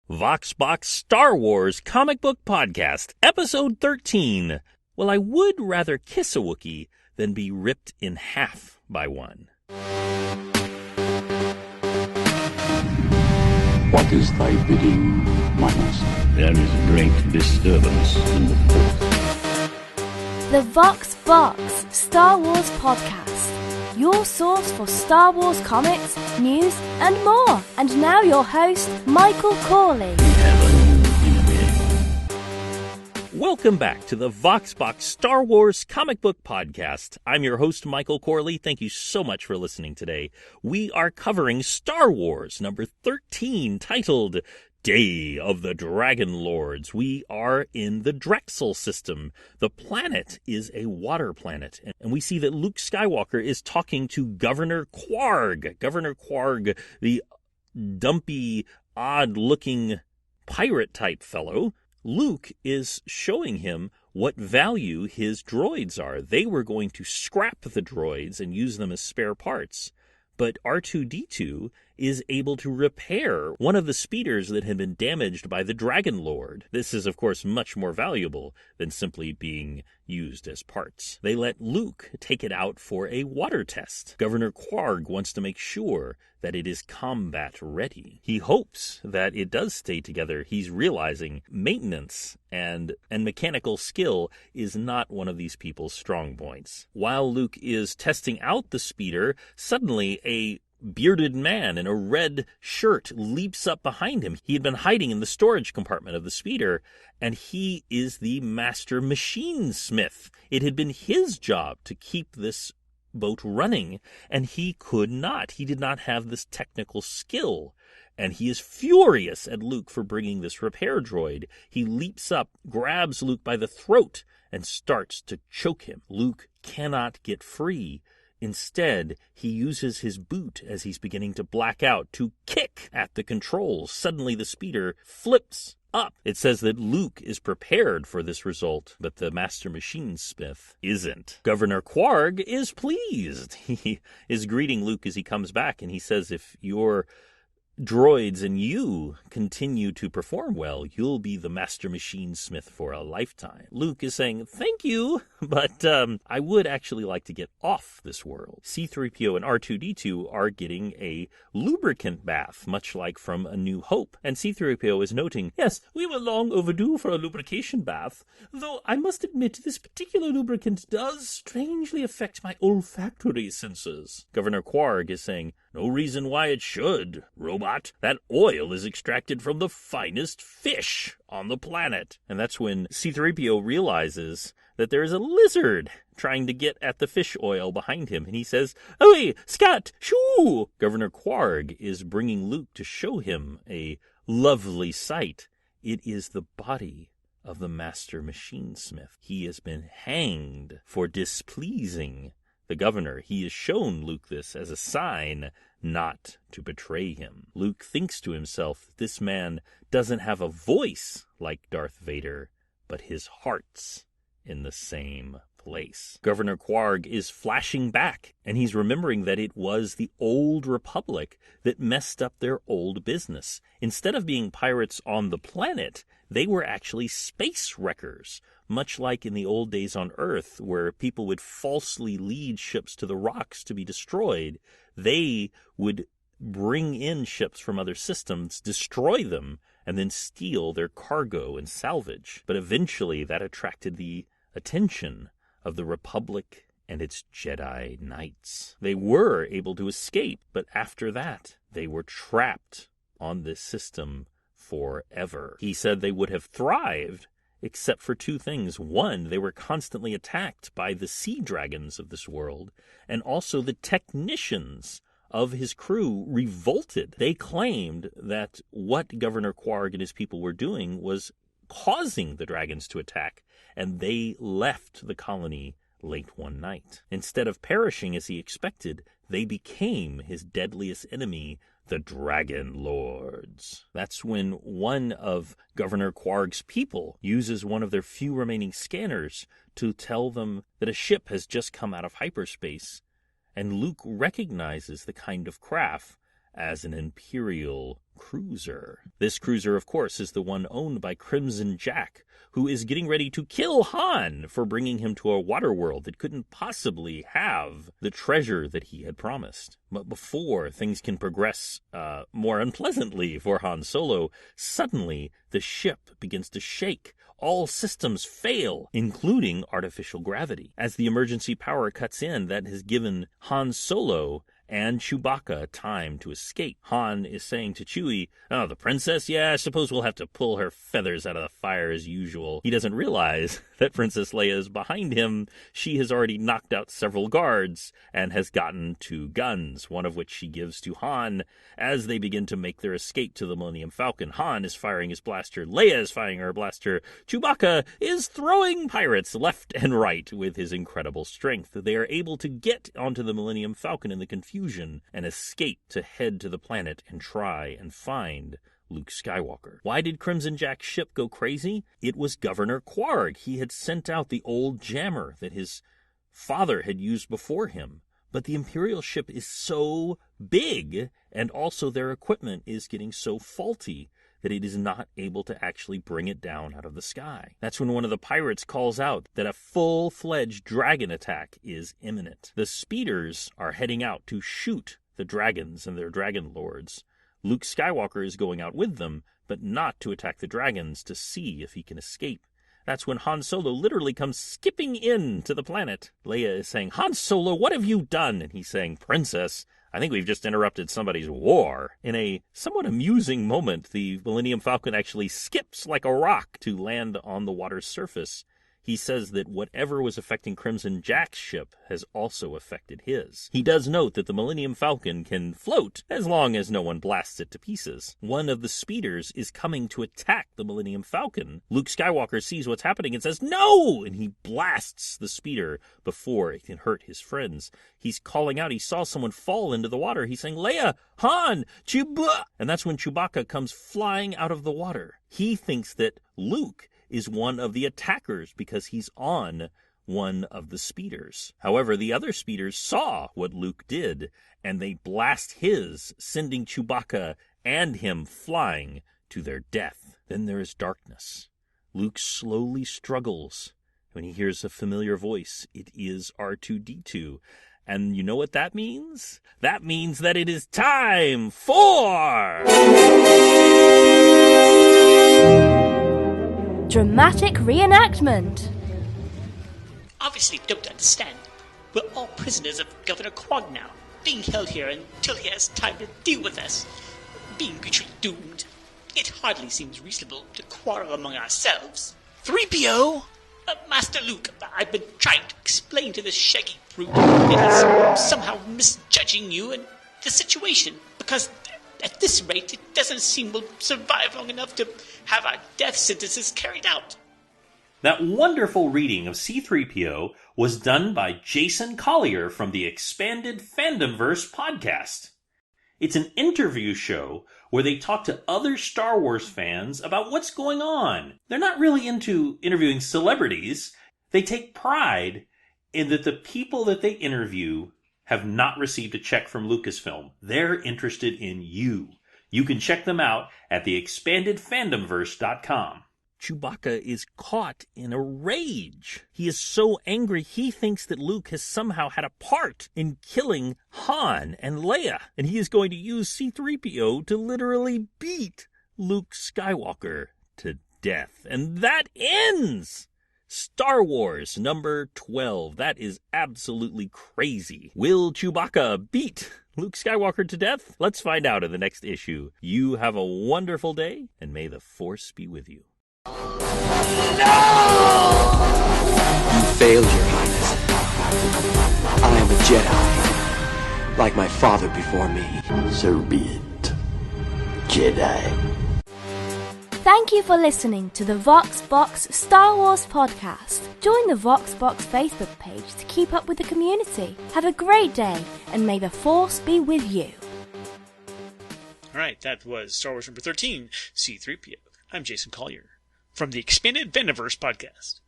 Vox Box Star Wars Comic Book Podcast, Episode 13. Well, I would rather kiss a Wookiee than be ripped in half by one. What is thy bidding, my master? There is great disturbance in the Force. The Vox Box Star Wars Podcast. Your source for Star Wars comics, news, and more. And now your host, Michael Corley. Welcome back to the Vox Box Star Wars Comic Book Podcast. I'm your host, Michael Corley. Thank you so much for listening today. We are covering Star Wars number 13, titled Day of the Dragon Lords. We are in the Drexel system. The planet is a water planet, and we see that Luke Skywalker is talking to Governor Quarg. Governor Quarg, the dumpy, odd-looking pirate-type fellow. Luke is showing him what value his droids are. They were going to scrap the droids and use them as spare parts. But R2-D2 is able to repair one of the speeders that had been damaged by the Dragon Lord. This is, of course, much more valuable than simply being used as parts. They let Luke take it out for a water test. Governor Quarg wants to make sure that it is combat ready. He hopes that it does stay together. He's realizing maintenance and mechanical skill is not one of these people's strong points. While Luke is testing out the speeder, suddenly a bearded man in a red shirt leaps up behind him. He had been hiding in the storage compartment of the speeder, and he is the master machine smith. It had been his job to keep this boat running, and he could not. He did not have this technical skill, and he is furious at Luke for bringing this repair droid. He leaps up, grabs Luke by the throat, and starts to choke him. Luke cannot get free. Instead, he uses his boot as he's beginning to black out to kick at the controls. Suddenly, the speeder flips up. It says that Luke is prepared for this result, but the master machine smith isn't. Governor Quarg is pleased. He is greeting Luke as he comes back, and he says, if your droids and you continue to perform well, you'll be the master machine smith for a lifetime. Luke is saying, thank you, but I would actually like to get off this world. C-3PO and R2-D2 are getting a lubricant bath, much like from A New Hope. And C-3PO is noting, yes, we were long overdue for a lubrication bath, though I must admit this particular lubricant does strangely affect my olfactory senses. Governor Quarg is saying, no reason why it should, robot. That oil is extracted from the finest fish on the planet. And that's when C-3PO realizes that there is a lizard trying to get at the fish oil behind him. And he says, "Oi, scat, shoo!" Governor Quarg is bringing Luke to show him a lovely sight. It is the body of the master machine smith. He has been hanged for displeasing the governor. He has shown Luke this as a sign not to betray him. Luke thinks to himself, this man doesn't have a voice like Darth Vader, but his heart's in the same place. Governor Quarg is flashing back, and he's remembering that it was the old Republic that messed up their old business. Instead of being pirates on the planet, they were actually space wreckers, much like in the old days on Earth, where people would falsely lead ships to the rocks to be destroyed. They would bring in ships from other systems, destroy them, and then steal their cargo and salvage. But eventually that attracted the attention of the Republic and its Jedi Knights. They were able to escape, but after that, they were trapped on this system forever. He said they would have thrived, except for two things. One, they were constantly attacked by the sea dragons of this world, and also the technicians of his crew revolted. They claimed that what Governor Quarg and his people were doing was causing the dragons to attack, and they left the colony late one night. Instead of perishing as he expected, they became his deadliest enemy, the Dragon Lords. That's when one of Governor Quarg's people uses one of their few remaining scanners to tell them that a ship has just come out of hyperspace, and Luke recognizes the kind of craft as an Imperial cruiser. This cruiser, of course, is the one owned by Crimson Jack, who is getting ready to kill Han for bringing him to a water world that couldn't possibly have the treasure that he had promised. But before things can progress more unpleasantly for Han Solo, suddenly the ship begins to shake. All systems fail, including artificial gravity. As the emergency power cuts in, that has given Han Solo and Chewbacca time to escape. Han is saying to Chewie, "Oh, the princess? Yeah, I suppose we'll have to pull her feathers out of the fire as usual." He doesn't realize that Princess Leia is behind him. She has already knocked out several guards and has gotten 2 guns, one of which she gives to Han as they begin to make their escape to the Millennium Falcon. Han is firing his blaster. Leia is firing her blaster. Chewbacca is throwing pirates left and right with his incredible strength. They are able to get onto the Millennium Falcon in the confusion and escape to head to the planet and try and find Luke Skywalker. Why did Crimson Jack's ship go crazy? It was Governor Quarg. He had sent out the old jammer that his father had used before him. But the Imperial ship is so big, and also their equipment is getting so faulty, that it is not able to actually bring it down out of the sky. That's when one of the pirates calls out that a full-fledged dragon attack is imminent. The speeders are heading out to shoot the dragons and their dragon lords. Luke Skywalker is going out with them, but not to attack the dragons, to see if he can escape. That's when Han Solo literally comes skipping in to the planet. Leia is saying, "Han Solo, what have you done?" And he's saying, "Princess, I think we've just interrupted somebody's war." In a somewhat amusing moment, the Millennium Falcon actually skips like a rock to land on the water's surface. He says that whatever was affecting Crimson Jack's ship has also affected his. He does note that the Millennium Falcon can float as long as no one blasts it to pieces. One of the speeders is coming to attack the Millennium Falcon. Luke Skywalker sees what's happening and says, "No!" And he blasts the speeder before it can hurt his friends. He's calling out. He saw someone fall into the water. He's saying, "Leia, Han, Chewbacca!" And that's when Chewbacca comes flying out of the water. He thinks that Luke is one of the attackers because he's on one of the speeders. However, the other speeders saw what Luke did, and they blast his, sending Chewbacca and him flying to their death. Then there is darkness. Luke slowly struggles when he hears a familiar voice. It is R2-D2. And you know what that means? That means that it is time for dramatic reenactment. Obviously don't understand. We're all prisoners of Governor Quarg now, being held here until he has time to deal with us. Being mutually doomed. It hardly seems reasonable to quarrel among ourselves. 3PO! Master Luke, I've been trying to explain to this shaggy brute that he's somehow misjudging you and the situation, because at this rate, it doesn't seem we'll survive long enough to have our death sentences carried out. That wonderful reading of C-3PO was done by Jason Collier from the Expanded Fandomverse podcast. It's an interview show where they talk to other Star Wars fans about what's going on. They're not really into interviewing celebrities. They take pride in that the people that they interview have not received a check from Lucasfilm. They're interested in you. You can check them out at theexpandedfandomverse.com. Chewbacca is caught in a rage. He is so angry he thinks that Luke has somehow had a part in killing Han and Leia, and he is going to use C-3PO to literally beat Luke Skywalker to death. And that ends Star Wars number 12. That is absolutely crazy. Will Chewbacca beat Luke Skywalker to death? Let's find out in the next issue. You have a wonderful day, and may the Force be with you. No! You failed, Your Highness. I am a Jedi, like my father before me. So be it, Jedi. Thank you for listening to the Vox Box Star Wars podcast. Join the Vox Box Facebook page to keep up with the community. Have a great day, and may the Force be with you. Alright, that was Star Wars number 13, C-3PO. I'm Jason Collier from the Expanded Fandomverse podcast.